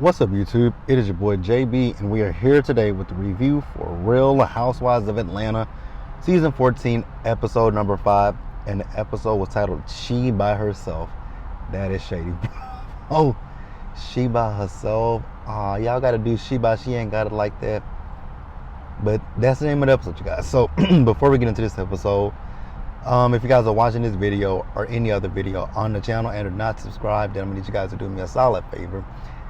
What's up, YouTube? It is your boy JB, and we are here today with the review for Real Housewives of Atlanta, Season 14, Episode number 5, and the episode was titled She by Herself. That is shady. Oh, She by Herself. Y'all gotta do She by She ain't got it like that. But that's the name of the episode, you guys. So, before we get into this episode, if you guys are watching this video or any other video on the channel and are not subscribed, then I'm gonna need you guys to do me a solid favor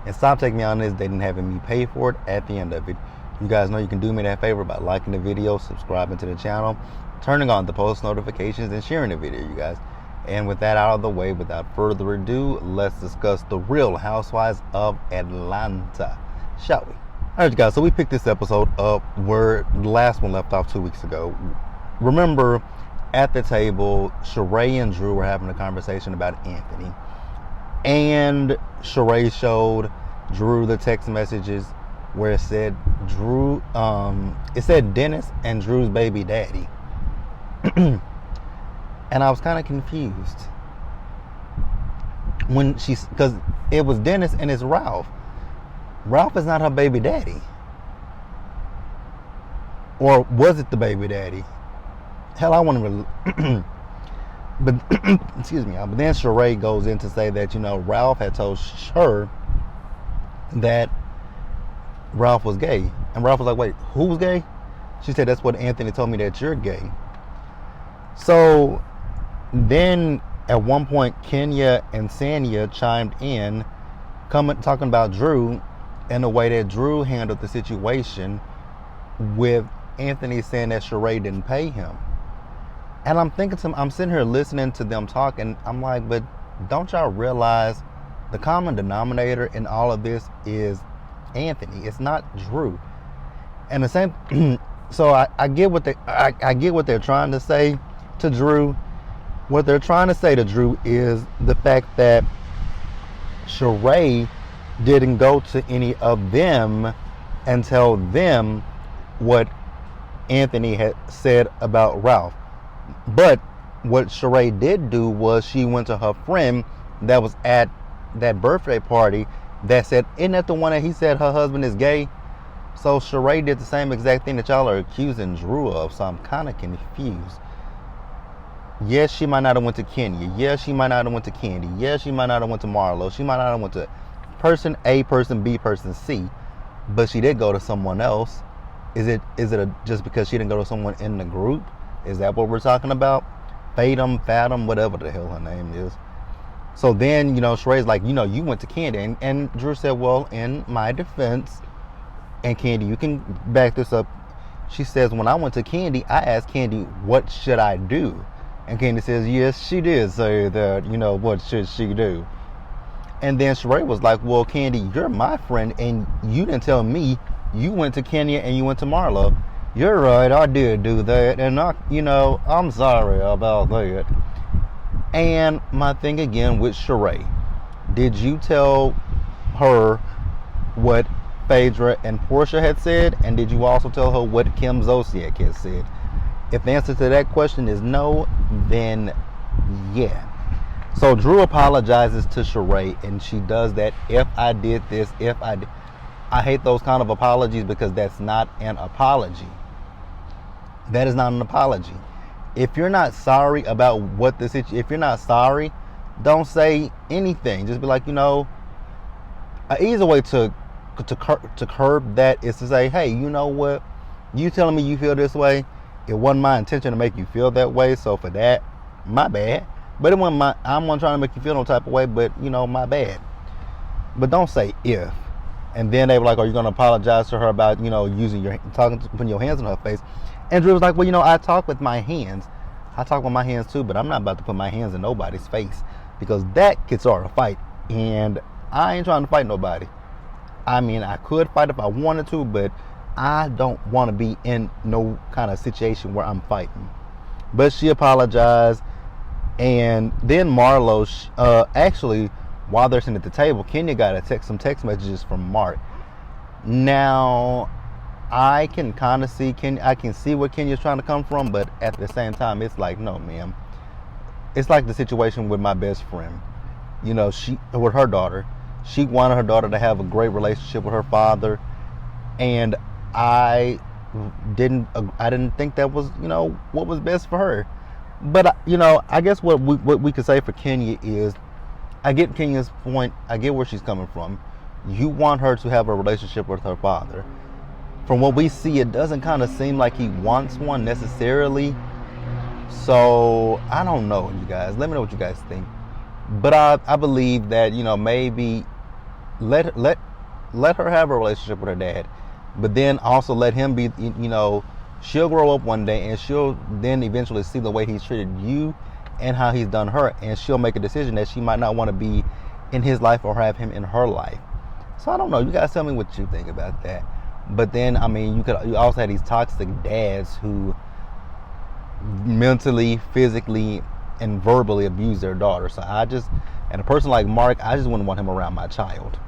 and stop taking me on this dating having me pay for it at the end of it. You guys know you can do me that favor by liking the video, subscribing to the channel, turning on the post notifications, and sharing the video, you guys. And with that out of the way, without further ado, let's discuss the Real Housewives of Atlanta, shall we? Alright, you guys, so we picked this episode up where the last one left off 2 weeks ago. Remember, at the table, Charade and Drew were having a conversation about Anthony. And Charade showed Drew the text messages where it said it said Dennis and Drew's baby daddy. And I was kind of confused when because it was Dennis and it's Ralph. Ralph is not her baby daddy. Or was it the baby daddy? Hell, I want to but excuse me. But then Charade goes in to say that, Ralph had told her that Ralph was gay. And Ralph was like, wait, who's gay? She said, that's what Anthony told me, that you're gay. So then at one point, Kenya and Sanya chimed in, talking about Drew and the way that Drew handled the situation with Anthony saying that Charade didn't pay him. And I'm sitting here listening to them talk, and I'm like, but don't y'all realize the common denominator in all of this is Anthony? It's not Drew. And the same, so I get what they're trying to say to Drew. What they're trying to say to Drew is the fact that Charade didn't go to any of them and tell them what Anthony had said about Ralph. But what Charade did do was she went to her friend that was at that birthday party that said, isn't that the one that he said her husband is gay? So Charade did the same exact thing that y'all are accusing Drew of. So I'm kind of confused. Yes, she might not have went to Kenya. Yes, she might not have went to Candy. Yes, she might not have went to Marlo. She might not have went to person A, person B, person C. But she did go to someone else. Is it just because she didn't go to someone in the group? Is that what we're talking about? Fathom, whatever the hell her name is. So then, Sharade's like, you went to Candy. And Drew said, well, in my defense, and Candy, you can back this up. She says, when I went to Candy, I asked Candy, what should I do? And Candy says, yes, she did say that, what should she do? And then Charade was like, well, Candy, you're my friend, and you didn't tell me you went to Kenya and you went to Marlo. You're right, I did do that, and I'm sorry about that. And my thing again with Charade, did you tell her what Phaedra and Portia had said, and did you also tell her what Kim Zolciak had said? If the answer to that question is no, then yeah. So Drew apologizes to Charade, and she does that. If I did this, I hate those kind of apologies because that's not an apology. That is not an apology. If you're not sorry about what the situation, if you're not sorry, don't say anything. Just be like, an easy way to curb that is to say, hey, you know what? You telling me you feel this way, it wasn't my intention to make you feel that way. So for that, my bad. But it wasn't I'm not trying to make you feel no type of way, but my bad. But don't say if. And then they were like, are you going to apologize to her about, putting your hands on her face? And Drew was like, well, I talk with my hands. I talk with my hands too, but I'm not about to put my hands in nobody's face because that could start a fight. And I ain't trying to fight nobody. I mean, I could fight if I wanted to, but I don't want to be in no kind of situation where I'm fighting. But she apologized. And then Marlo, actually, while they're sitting at the table, Kenya got some text messages from Mark. Now, I can kind of see I can see where Kenya's trying to come from, but at the same time, it's like, no, ma'am. It's like the situation with my best friend. She with her daughter. She wanted her daughter to have a great relationship with her father, and I didn't think that was, what was best for her. But I guess what we could say for Kenya is, I get Kenya's point. I get where she's coming from. You want her to have a relationship with her father. From what we see, it doesn't kind of seem like he wants one necessarily. So I don't know, you guys. Let me know what you guys think. But I believe that, maybe let her have a relationship with her dad, but then also let him be, she'll grow up one day and she'll then eventually see the way he's treated you and how he's done her, and she'll make a decision that she might not want to be in his life or have him in her life. So I don't know. You guys tell me what you think about that. But then, you also have these toxic dads who mentally, physically, and verbally abuse their daughter. So and a person like Mark, I just wouldn't want him around my child.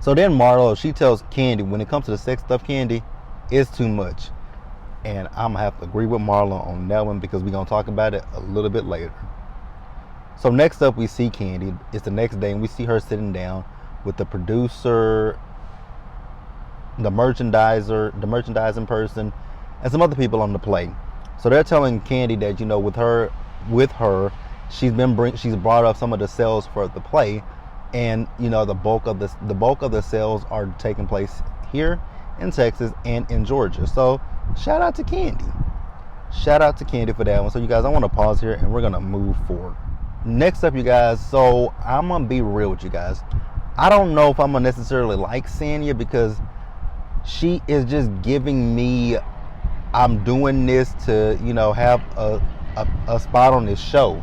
So then Marlo, she tells Candy, when it comes to the sex stuff, Candy, it's too much. And I'm going to have to agree with Marlo on that one, because we're going to talk about it a little bit later. So next up, we see Candy. It's the next day, and we see her sitting down with the producer, the merchandising person, and some other people on the play. So they're telling Candy that, with her, she's brought up some of the sales for the play, and the bulk of the sales are taking place here in Texas and in Georgia. So shout out to Candy. Shout out to Candy for that one. So you guys, I want to pause here and we're gonna move forward. Next up, you guys, so I'm gonna be real with you guys. I don't know if I'm gonna necessarily like Sanya, because she is just giving me, I'm doing this to, have a spot on this show.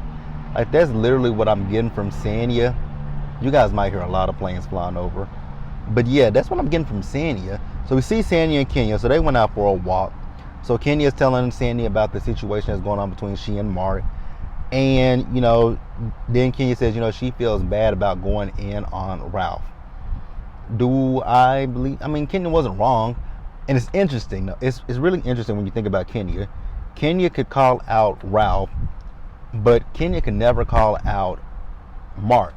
Like, that's literally what I'm getting from Sanya. You guys might hear a lot of planes flying over. But yeah, that's what I'm getting from Sanya. So we see Sanya and Kenya. So they went out for a walk. So Kenya's telling Sanya about the situation that's going on between she and Mark. And, then Kenya says, she feels bad about going in on Ralph. Do I believe? Kenya wasn't wrong. And it's interesting. It's really interesting when you think about Kenya. Kenya could call out Ralph, but Kenya could never call out Mark.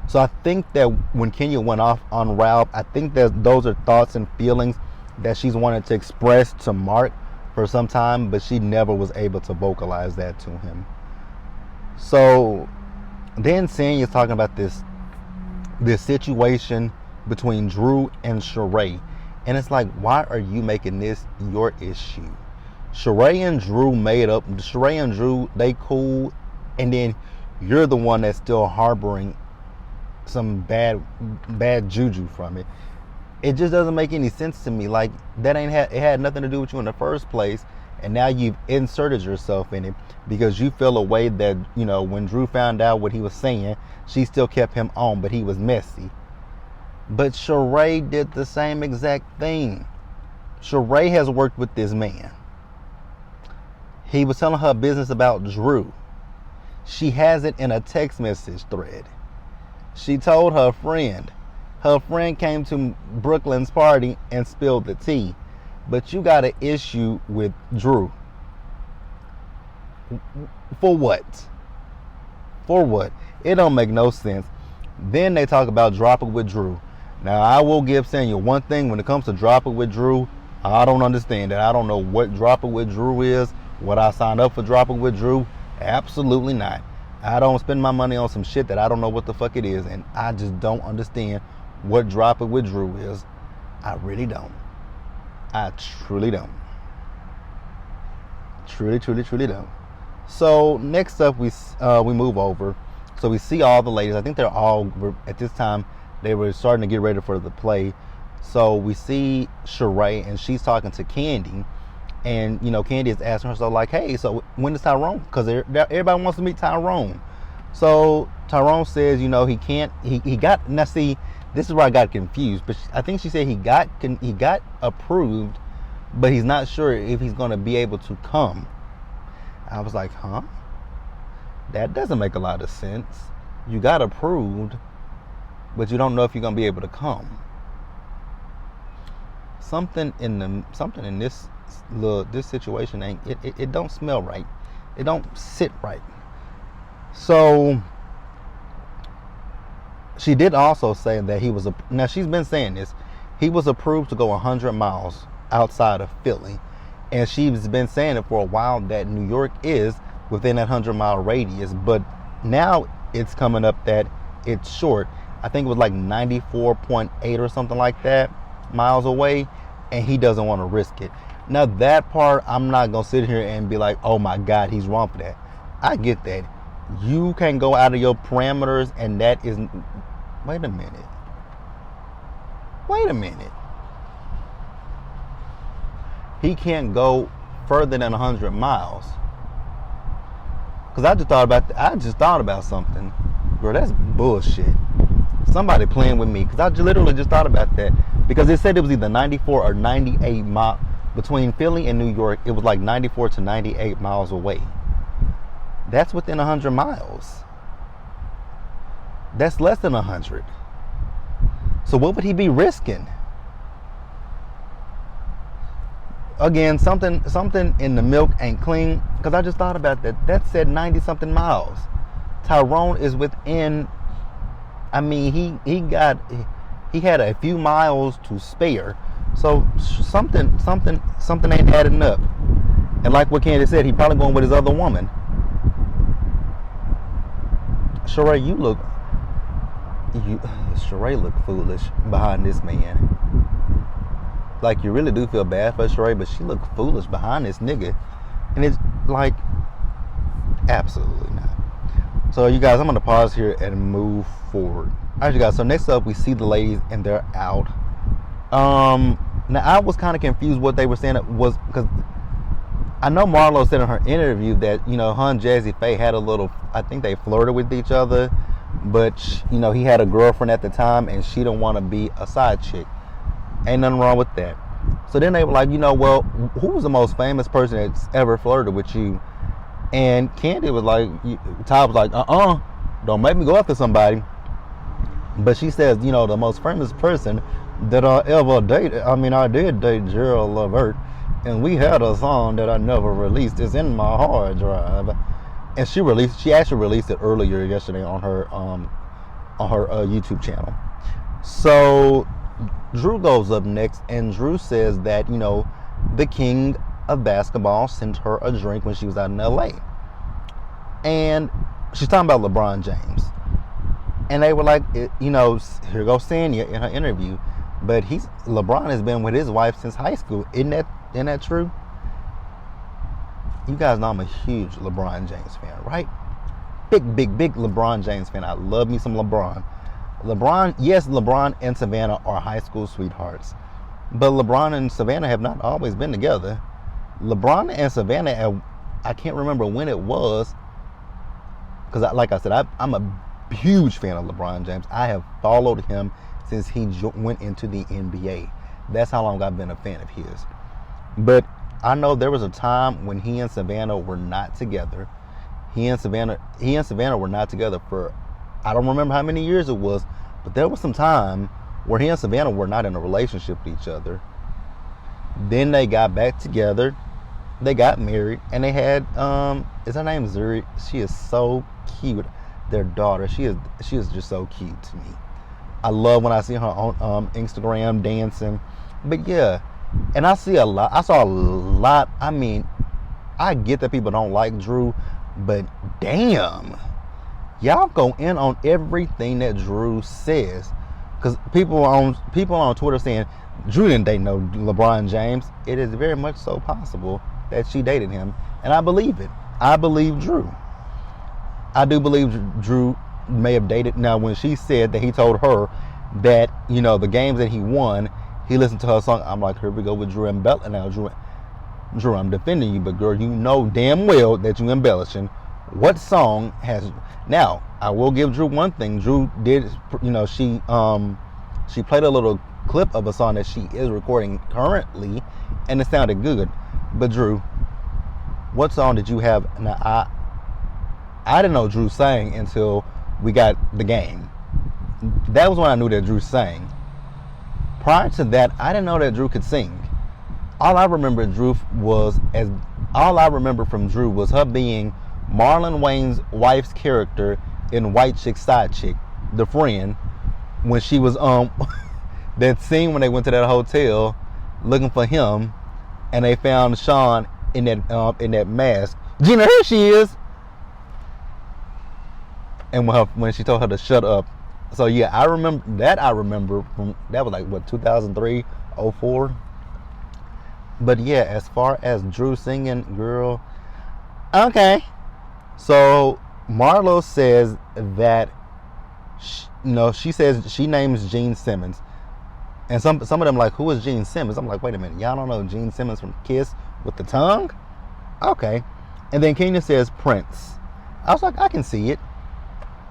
So I think that when Kenya went off on Ralph, I think that those are thoughts and feelings that she's wanted to express to Mark for some time, but she never was able to vocalize that to him. So then Sanya's talking about this situation between Drew and Charade. And it's like, why are you making this your issue? Charade and Drew made up. Charade and Drew, they cool. And then you're the one that's still harboring some bad juju from it. It just doesn't make any sense to me. Like, that it had nothing to do with you in the first place. And now you've inserted yourself in it because you feel a way that, when Drew found out what he was saying, she still kept him on, but he was messy. But Charade did the same exact thing. Charade has worked with this man. He was telling her business about Drew. She has it in a text message thread. She told her friend. Her friend came to Brooklyn's party and spilled the tea. But you got an issue with Drew. For what? For what? It don't make no sense. Then they talk about dropping with Drew. Now, I will give Sanya one thing. When it comes to dropping with Drew, I don't understand that. I don't know what dropping with Drew is. Would I sign up for dropping with Drew? Absolutely not. I don't spend my money on some shit that I don't know what the fuck it is. And I just don't understand what dropping with Drew is. I really don't. I truly don't. Truly don't. So next up, we move over. So we see all the ladies. I think they're all, at this time, they were starting to get ready for the play. So we see Charade, and she's talking to Candy. And, Candy is asking her, so like, hey, so when is Tyrone? Because everybody wants to meet Tyrone. So Tyrone says, he can't, he got, now see, this is where I got confused. But I think she said he got approved, but he's not sure if he's going to be able to come. I was like, huh? That doesn't make a lot of sense. You got approved, but you don't know if you're going to be able to come. Something in this situation it don't smell right. It don't sit right. So She did also say that he was now she's been saying this. He was approved to go 100 miles outside of Philly, and she's been saying it for a while that New York is within that 100-mile radius. But now it's coming up that it's short. I think it was like 94.8 or something like that miles away, and he doesn't want to risk it. Now that part, I'm not gonna sit here and be like, oh my God, he's wrong for that. I get that. You can go out of your parameters, and that is. Wait a minute. He can't go further than 100 miles. Cause I just thought about something. Bro, that's bullshit. Somebody playing with me. Cause I literally just thought about that. Because it said it was either 94 or 98 miles between Philly and New York. It was like 94 to 98 miles away. That's within 100 miles. That's less than 100. So what would he be risking? Again, something in the milk ain't clean. Because I just thought about that. That said 90 something miles. Tyrone is within. I mean, he had a few miles to spare. So something ain't adding up. And like what Candy said, he probably going with his other woman. Charade, Charade look foolish behind this man. Like, you really do feel bad for Charade, but she look foolish behind this nigga. And it's like, absolutely not. So you guys, I'm going to pause here and move forward. Alright, you guys, so next up we see the ladies and they're out. Now I was kind of confused what they were saying. It was because I know Marlo said in her interview that, you know, her and Jazzy Faye had a little, I think they flirted with each other, but, you know, he had a girlfriend at the time and she didn't want to be a side chick. Ain't nothing wrong with that. So then they were like, you know, well, who was the most famous person that's ever flirted with you? And Candy was like, Ty was like, don't make me go after somebody. But she says, you know, the most famous person that I ever dated, I did date Jeromeplanit, and we had a song that I never released. It's in my hard drive. And she actually released it earlier yesterday on her YouTube channel. So Drew goes up next, and Drew says that, you know, the king of basketball sent her a drink when she was out in LA. And she's talking about LeBron James. And they were like, you know, here goes Sanya in her interview. But LeBron has been with his wife since high school. Isn't that true? You guys know I'm a huge LeBron James fan, right? Big LeBron James fan. I love me some LeBron. LeBron and Savannah are high school sweethearts. But LeBron and Savannah have not always been together. LeBron and Savannah, I can't remember when it was. Because like I said, I'm a huge fan of LeBron James. I have followed him since he went into the NBA. That's how long I've been a fan of his. But I know there was a time when he and Savannah were not together. He and Savannah were not together for, I don't remember how many years it was, but there was some time where he and Savannah were not in a relationship with each other. Then they got back together. They got married, and they had is her name Zuri? She is so cute. Their daughter, she is just so cute to me. I love when I see her on Instagram dancing. But yeah, and I saw a lot. I mean, I get that people don't like Drew, but damn, y'all go in on everything that Drew says. Because people on Twitter saying Drew didn't date no LeBron James. It is very much so possible that she dated him, and I believe it. I believe Drew. I do believe Drew may have dated. Now, when she said that he told her that, you know, the games that he won, he listened to her song, I'm like, here we go with Drew embellishing. Now, Drew, I'm defending you, but girl, you know damn well that you embellishing. What song has? Now, I will give Drew one thing. Drew did, you know, she played a little clip of a song that she is recording currently, and it sounded good. But Drew, what song did you have? Now, I didn't know Drew sang until we got the game. That was when I knew that Drew sang. Prior to that, I didn't know that Drew could sing. All I remember from Drew was her being Marlon Wayne's wife's character in White Chick Side Chick, the friend, when she was that scene when they went to that hotel looking for him, and they found Sean in that mask. Gina, here she is. And when she told her to shut up. So yeah, I remember from that was like what 2003, 04. But yeah, as far as Drew singing, girl, okay. So Marlo says that she says she names Gene Simmons, and some of them like, who is Gene Simmons? I'm like, wait a minute, y'all don't know Gene Simmons from Kiss with the tongue? Okay. And then Kenya says Prince. I was like, I can see it.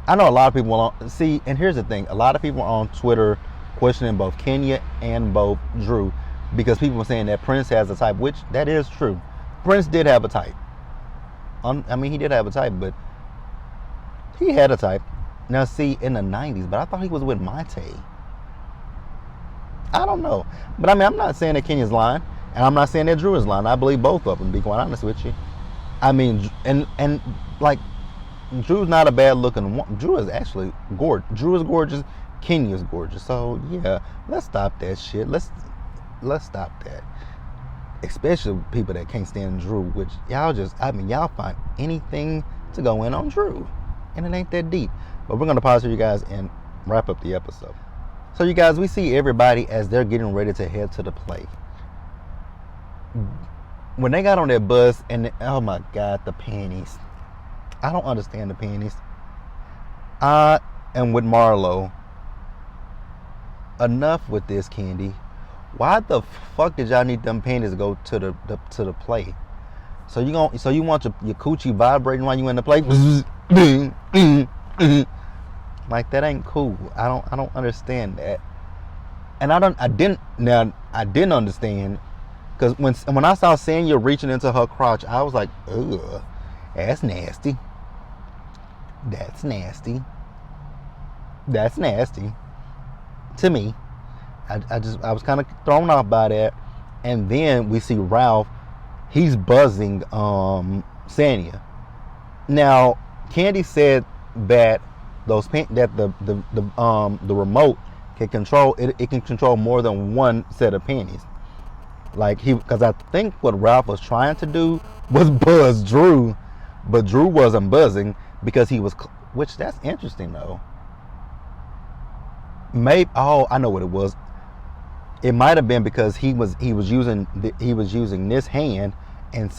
I know a lot of people will see, and here's the thing: a lot of people on Twitter questioning both Kenya and both Drew, because people were saying that Prince has a type, which that is true. Prince did have a type. I mean, he did have a type, but he had a type. Now, see, in the 90s, but I thought he was with Maite. I don't know. But I mean, I'm not saying that Kenya's lying, and I'm not saying that Drew is lying. I believe both of them, to be quite honest with you. I mean, and like, Drew's not a bad looking one. Drew is actually gorgeous. Drew is gorgeous. Kenya's gorgeous. So, yeah, let's stop that shit. Let's stop that. Especially people that can't stand Drew, which y'all find anything to go in on Drew. And it ain't that deep. But we're going to pause for you guys and wrap up the episode. So you guys, we see everybody as they're getting ready to head to the play. When they got on that bus and oh my God, the panties. I don't understand the panties. I am with Marlo. Enough with this, Candy. Why the fuck did y'all need them panties to go to the play? So you want your coochie vibrating while you in the play? Like, that ain't cool. I don't understand that. And I didn't understand, because when I saw Sanya reaching into her crotch, I was like, ugh, that's nasty. That's nasty. That's nasty to me. I was kind of thrown off by that. And then we see Ralph. He's buzzing Sanya. Now, Candy said that the remote can control it. It can control more than one set of panties. Like, because I think what Ralph was trying to do was buzz Drew, but Drew wasn't buzzing because he was. Which, that's interesting though. I know what it was. It might have been because he was using this hand, and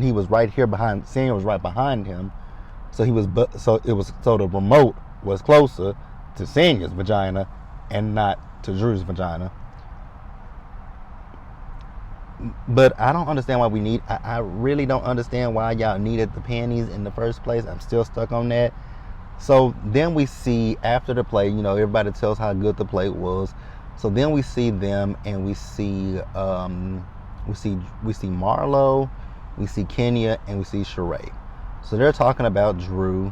he was right here behind. Sanya was right behind him, so the remote was closer to Sanya's vagina and not to Drew's vagina. But I don't understand why we need. I really don't understand why y'all needed the panties in the first place. I'm still stuck on that. So then we see after the play, everybody tells how good the play was. So then we see them, and we see Marlo, we see Kenya, and we see Charade. So they're talking about Drew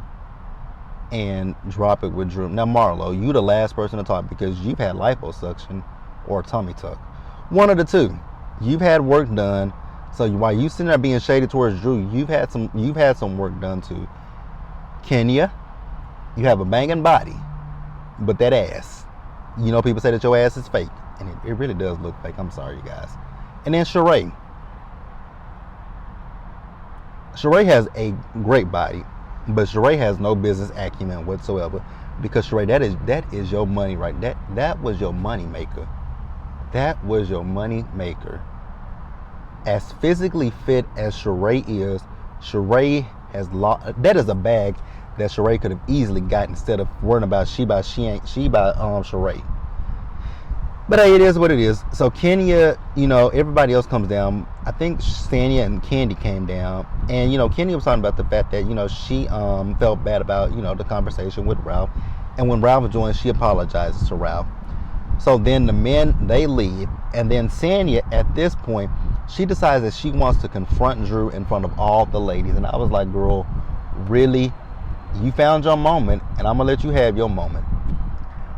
and drop it with Drew. Now, Marlo, you the last person to talk because you've had liposuction or tummy tuck. One of the two. You've had work done. So while you sitting there being shady towards Drew, you've had some work done too. Kenya, you have a banging body, but that ass. People say that your ass is fake, and it really does look fake. I'm sorry, you guys. And then Charade. Charade has a great body, but Charade has no business acumen whatsoever. Because Charade, that is your money, right? That was your money maker. That was your money maker. As physically fit as Charade is, Charade has lost. That is a bag that Charade could have easily got instead of worrying about she by Charade. But hey, it is what it is. So Kenya, everybody else comes down. I think Sanya and Candy came down, and Kenya was talking about the fact that she felt bad about the conversation with Ralph, and when Ralph joined, she apologizes to Ralph. So then the men, they leave, and then Sanya, at this point, she decides that she wants to confront Drew in front of all the ladies. And I was like, girl, really? You found your moment, and I'm going to let you have your moment.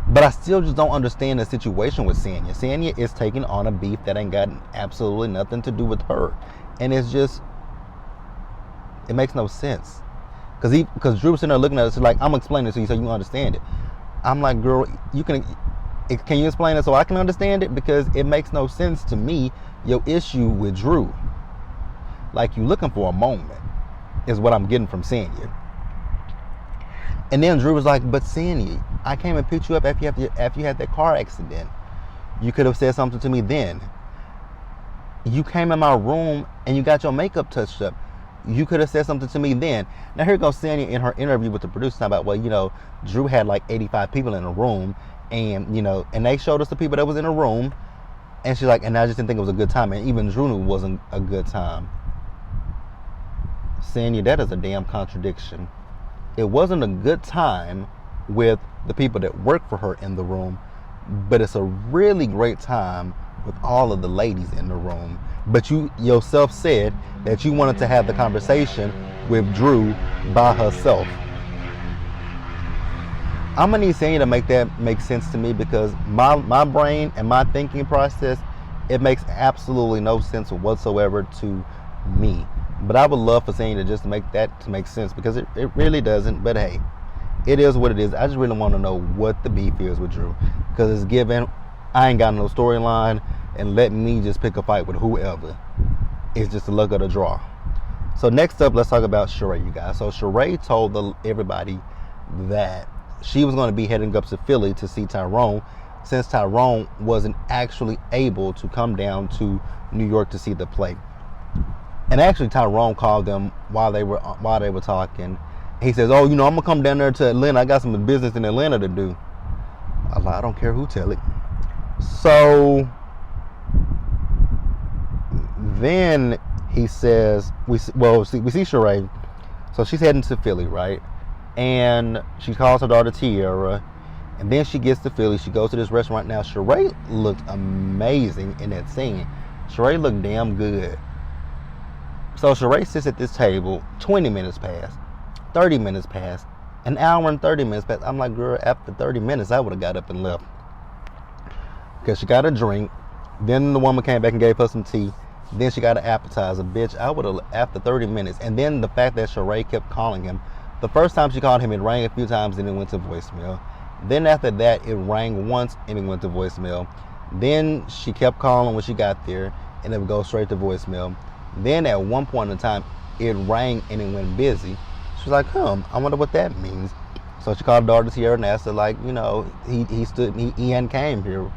But I still just don't understand the situation with Sanya. Sanya is taking on a beef that ain't got absolutely nothing to do with her. And it's just, it makes no sense. Because Drew was sitting there looking at us like, I'm explaining it to you so you understand it. I'm like, girl, can you explain it so I can understand it? Because it makes no sense to me, your issue with Drew. Like, you looking for a moment is what I'm getting from seeing you. And then Drew was like, but Sandy, I came and picked you up after you had that car accident. You could have said something to me then. You came in my room and you got your makeup touched up. You could have said something to me then. Now here goes Sandy in her interview with the producer talking about, well, you know, Drew had like 85 people in the room, and you know, and they showed us the people that was in the room, and she's like, and I just didn't think it was a good time, and even Drew knew it wasn't a good time. Sandy, that is a damn contradiction. It wasn't a good time with the people that work for her in the room, but it's a really great time with all of the ladies in the room. But you yourself said that you wanted to have the conversation with Drew by herself. I'm gonna need Sandy to make that make sense to me, because my brain and my thinking process, it makes absolutely no sense whatsoever to me. But I would love for Sandy to just make that to make sense, because it really doesn't. But hey, it is what it is. I just really want to know what the beef is with Drew, because it's given. I ain't got no storyline, and let me just pick a fight with whoever. It's just the luck of the draw. So next up, let's talk about Charade, you guys. So Charade told everybody that she was going to be heading up to Philly to see Tyrone, since Tyrone wasn't actually able to come down to New York to see the play. And actually, Tyrone called them while they were talking. He says, "Oh, you know, I'm gonna come down there to Atlanta. I got some business in Atlanta to do." I don't care who tell it. So then he says, we see Charade. So she's heading to Philly, right? And she calls her daughter Tiara. And then she gets to Philly. She goes to this restaurant. Now, Charade looked amazing in that scene. Charade looked damn good. So Charade sits at this table. 20 minutes pass, 30 minutes pass, an hour and 30 minutes pass. I'm like, girl, after 30 minutes, I would have got up and left. Because she got a drink. Then the woman came back and gave her some tea. Then she got an appetizer. Bitch, I would have, after 30 minutes. And then the fact that Charade kept calling him. The first time she called him, it rang a few times and it went to voicemail. Then after that, it rang once and it went to voicemail. Then she kept calling when she got there, and it would go straight to voicemail. Then at one point in time, it rang and it went busy. She was like, I wonder what that means. So she called her daughter Tiara and asked her, like, you know, he hadn't came here,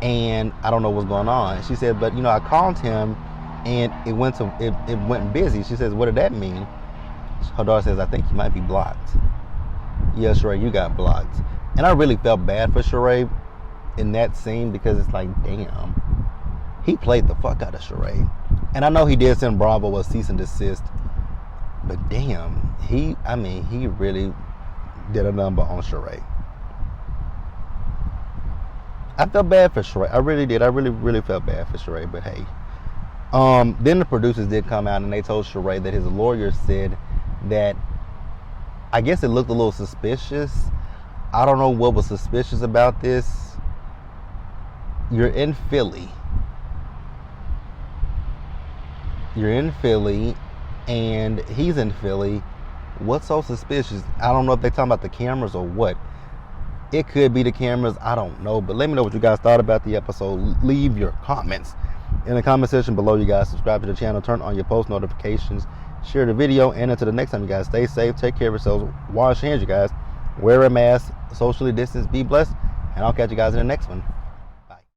and I don't know what's going on. She said, but you know, I called him and it went busy. She says, what did that mean? Her daughter says, I think you might be blocked. Yeah, Charade, you got blocked. And I really felt bad for Charade in that scene, because it's like, damn, he played the fuck out of Charade. And I know he did send Bravo a cease and desist, but damn, he really did a number on Charade. I felt bad for Charade. I really did. I really felt bad for Charade, but hey. Then the producers did come out and they told Charade that his lawyer said that, I guess it looked a little suspicious. I don't know what was suspicious about this. You're in Philly. And he's in Philly. What's so suspicious? I don't know if they're talking about the cameras or what. It could be the cameras. I don't know. But let me know what you guys thought about the episode. Leave your comments in the comment section below, you guys. Subscribe to the channel. Turn on your post notifications. Share the video. And until the next time, you guys, stay safe. Take care of yourselves. Wash your hands, you guys. Wear a mask. Socially distance. Be blessed. And I'll catch you guys in the next one.